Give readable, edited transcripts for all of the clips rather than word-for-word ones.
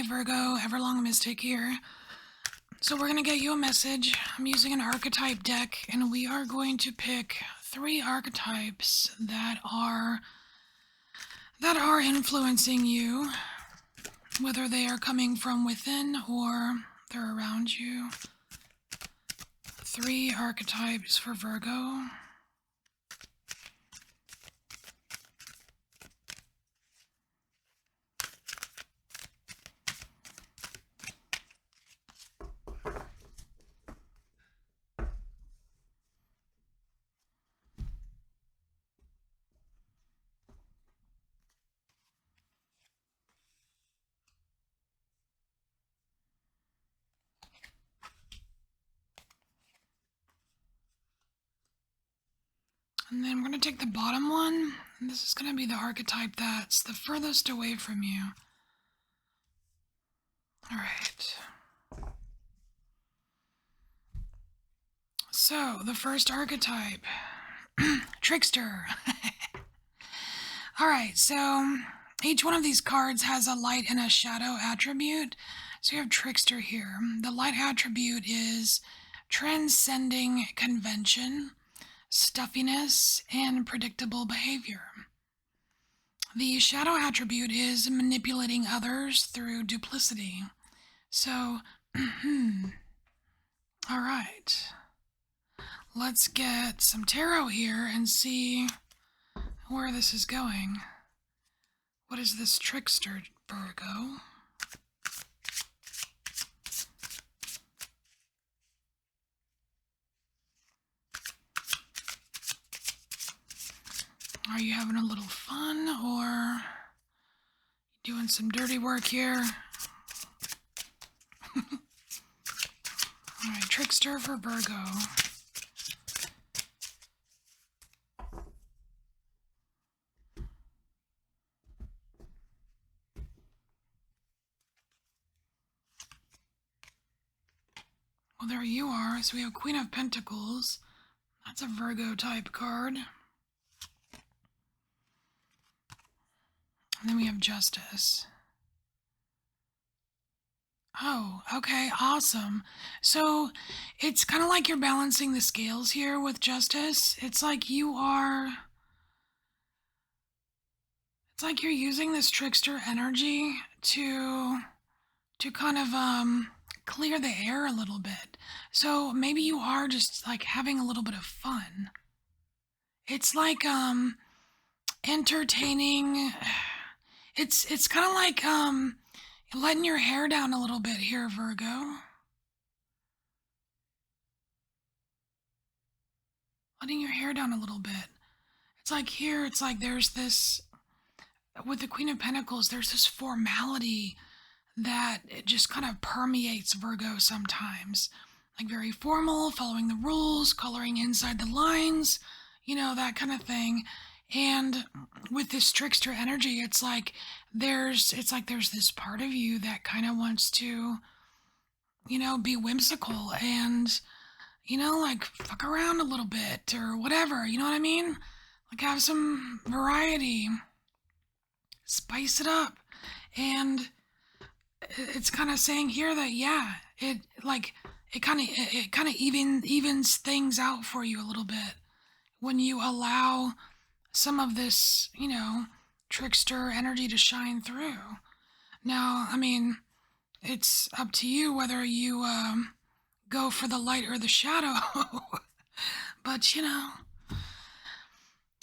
Virgo, EverlongMystic here. So we're going to get you a message. I'm using an archetype deck, and we are going to pick 3 archetypes that are influencing you, whether they are coming from within or they're around you. 3 archetypes for Virgo. And then we're going to take the bottom one, and this is going to be the archetype that's the furthest away from you. All right. So, the first archetype, Trickster. All right, so each one of these cards has a light and a shadow attribute. So you have Trickster here. The light attribute is transcending convention, stuffiness, and predictable behavior. The shadow attribute is manipulating others through duplicity. So, all right. Let's get some tarot here and see where this is going. What is this Trickster, Virgo? Are you having a little fun, or doing some dirty work here? All right, Trickster for Virgo. Well, there you are. So we have Queen of Pentacles. That's a Virgo type card. And then we have Justice. Oh, okay, awesome. So it's kind of like you're balancing the scales here with Justice. It's like you're using this Trickster energy to kind of clear the air a little bit. So maybe you are just like having a little bit of fun. It's like entertaining. It's kind of like letting your hair down a little bit here, Virgo. Letting your hair down a little bit. It's like here, it's like there's this, with the Queen of Pentacles, there's this formality that it just kind of permeates Virgo sometimes. Like very formal, following the rules, coloring inside the lines, you know, that kind of thing. And with this Trickster energy, it's like there's this part of you that kind of wants to, you know, be whimsical and, you know, like fuck around a little bit or whatever, you know what I mean? Like have some variety, spice it up. And it's kind of saying here that, yeah, it kind of evens things out for you a little bit when you allow some of this, you know, Trickster energy to shine through. Now, I mean, it's up to you whether you go for the light or the shadow. But, you know.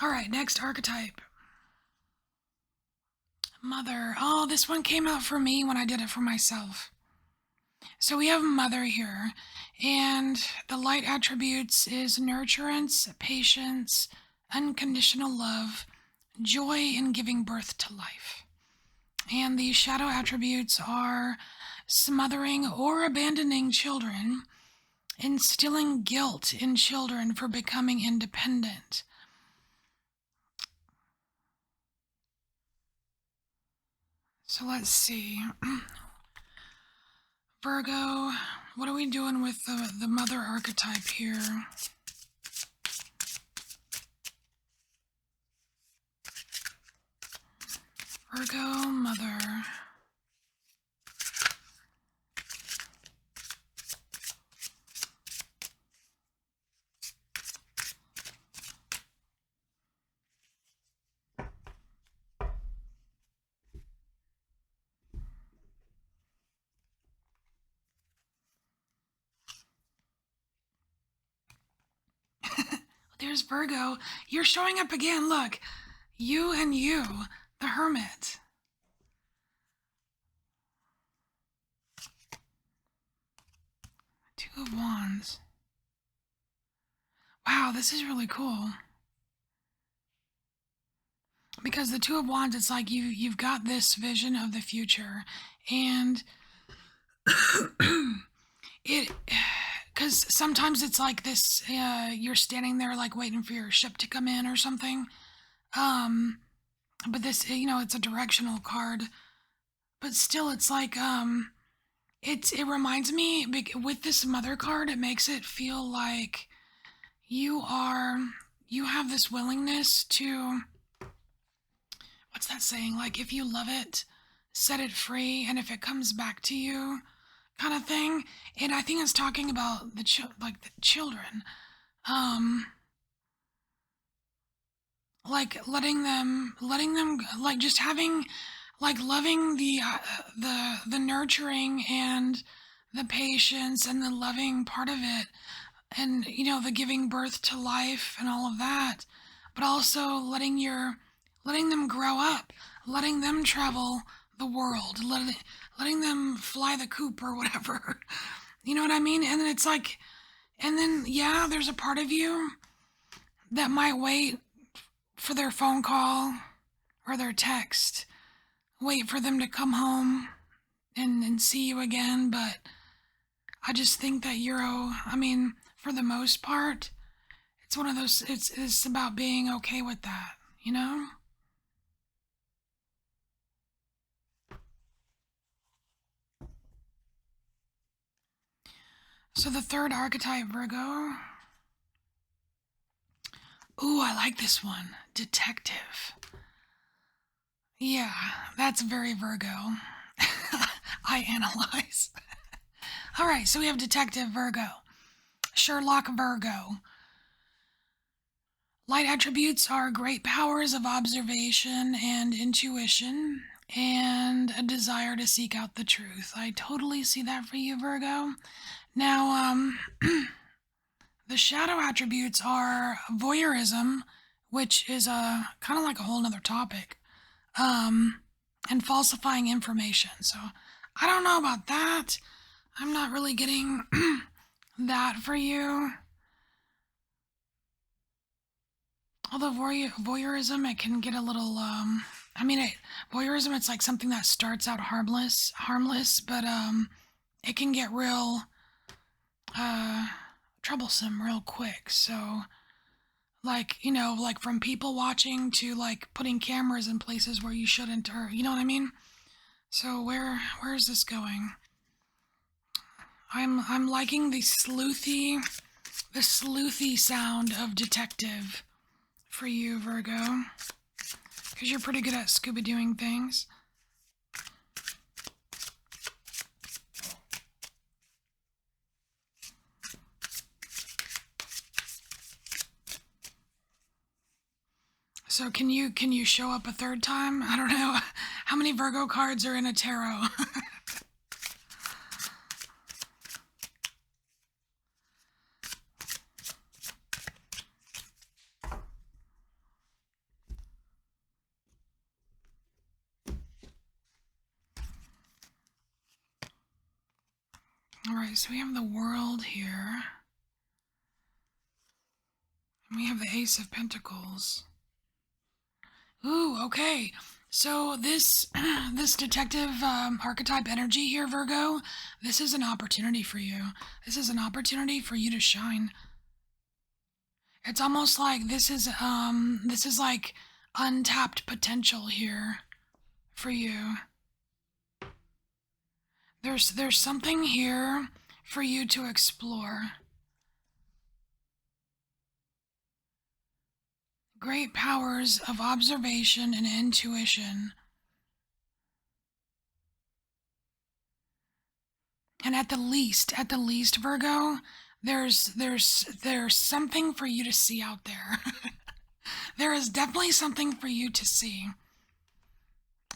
All right, next archetype. Mother. Oh, this one came out for me when I did it for myself. So we have Mother here, and the light attributes is nurturance, patience, unconditional love, joy in giving birth to life. And the shadow attributes are smothering or abandoning children, instilling guilt in children for becoming independent. So let's see. Virgo, what are we doing with the Mother archetype here? Virgo, Mother. there's Virgo. You're showing up again. Look, you and you, the Hermit. Two of Wands. Wow, this is really cool. Because the Two of Wands, it's like you've got this vision of the future, and it, because sometimes it's like this, you're standing there like waiting for your ship to come in or something. But this, it's a directional card, but still, it's like, it reminds me, with this Mother card, it makes it feel like you have this willingness to, what's that saying? Like, if you love it, set it free, and if it comes back to you, kind of thing. And I think it's talking about the children, like letting them, like just having, like loving the nurturing and the patience and the loving part of it, and the giving birth to life and all of that, but also letting them grow up, letting them travel the world, letting them fly the coop or whatever. You know what I mean? And then it's like, and then, yeah, there's a part of you that might wait for their phone call or their text, wait for them to come home and see you again. But I just think that I mean, for the most part, it's one of those, it's about being okay with that, you know? So the third archetype, Virgo. Ooh, I like this one. Detective. Yeah, that's very Virgo. I analyze. All right, so we have Detective Virgo. Sherlock Virgo. Light attributes are great powers of observation and intuition, and a desire to seek out the truth. I totally see that for you, Virgo. Now, the shadow attributes are voyeurism, which is kind of like a whole nother topic, and falsifying information. So I don't know about that. I'm not really getting that for you. Although voyeurism, it can get a little, voyeurism, it's like something that starts out harmless, but it can get real troublesome real quick. So, like, like from people watching to like putting cameras in places where you shouldn't, or you know what I mean? So where is this going? I'm liking the sleuthy sound of detective for you, Virgo, because you're pretty good at Scooby-Dooing things. So can you show up a third time? I don't know how many Virgo cards are in a tarot. All right, so we have the World here. And we have the Ace of Pentacles. Ooh, okay. So this detective archetype energy here, Virgo, this is an opportunity for you. This is an opportunity for you to shine. It's almost like this is like untapped potential here for you. There's something here for you to explore. Great powers of observation and intuition. And at the least, Virgo, there's something for you to see out there. There is definitely something for you to see.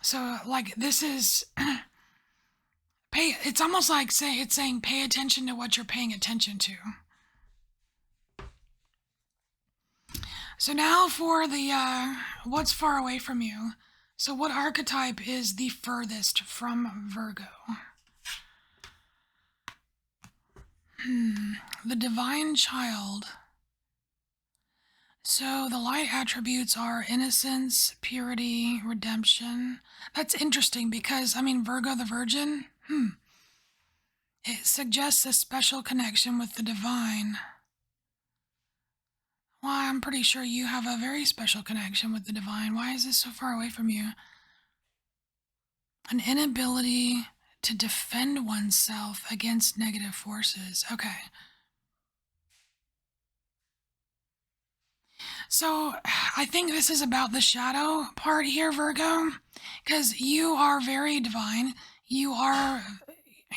So, like, this is it's almost like it's saying pay attention to what you're paying attention to. So now for the what's far away from you. So what archetype is the furthest from Virgo? The divine child. So the light attributes are innocence, purity, redemption. That's interesting because, I mean, Virgo the Virgin, it suggests a special connection with the divine. Well, I'm pretty sure you have a very special connection with the divine. Why is this so far away from you? An inability to defend oneself against negative forces. Okay. So I think this is about the shadow part here, Virgo, because you are very divine. You are,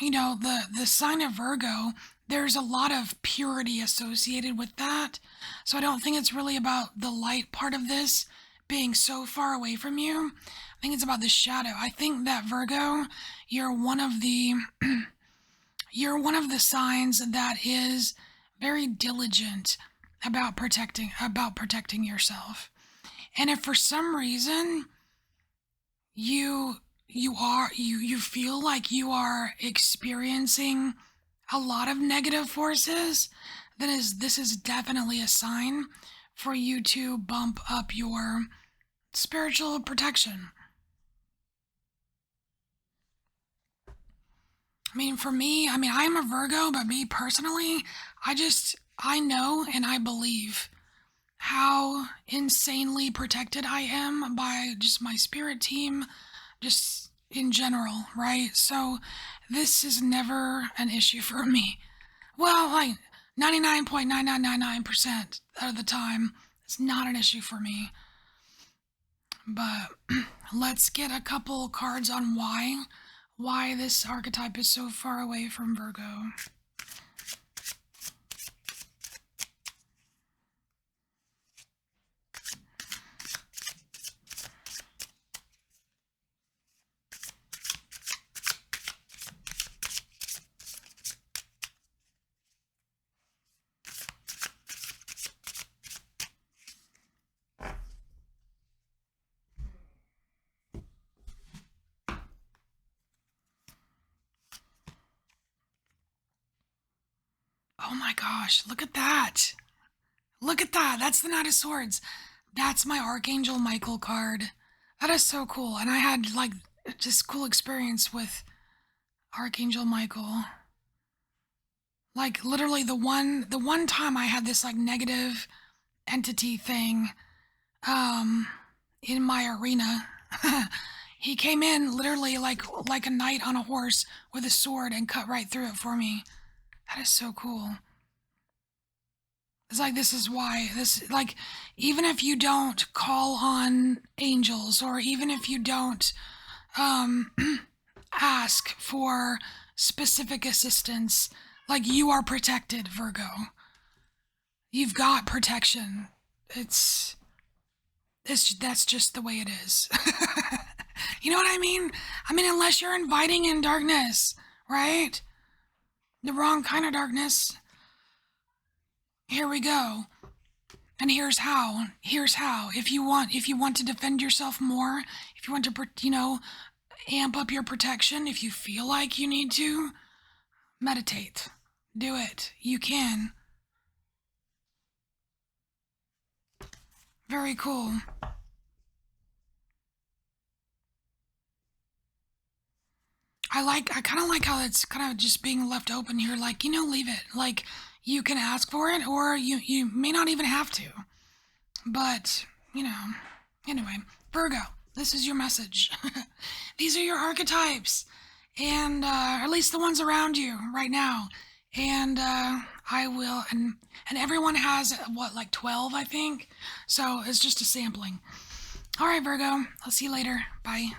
the sign of Virgo. There's a lot of purity associated with that. So I don't think it's really about the light part of this being so far away from you. I think it's about the shadow. I think that Virgo, you're one of the you're one of the signs that is very diligent about protecting yourself. And if for some reason you feel like you are experiencing a lot of negative forces, this is definitely a sign for you to bump up your spiritual protection. I mean, for me, I'm a Virgo, but me personally, I know and I believe how insanely protected I am by just my spirit team, just in general, right? So this is never an issue for me. Well, like 99.9999% of the time, it's not an issue for me. But let's get a couple cards on why this archetype is so far away from Virgo. Oh my gosh, look at that. Look at that. That's the Knight of Swords. That's my Archangel Michael card. That is so cool. And I had like just cool experience with Archangel Michael. Like literally the one time I had this like negative entity thing in my arena. He came in literally like a knight on a horse with a sword and cut right through it for me. That is so cool. It's like this is why this like even if you don't call on angels or even if you don't um ask for specific assistance, like you are protected, Virgo. You've got protection. It's that's just the way it is. You know what I mean? I mean, unless you're inviting in darkness, right? The wrong kind of darkness. Here we go. And here's how. Here's how. If you want to defend yourself more, if you want to, amp up your protection, if you feel like you need to, meditate. Do it. You can. Very cool. I kind of like how it's kind of just being left open here. Like, leave it. Like, you can ask for it, or you may not even have to. But, anyway, Virgo, this is your message. These are your archetypes, and at least the ones around you right now. And I will, and everyone has what, like 12, I think. So it's just a sampling. All right, Virgo. I'll see you later. Bye.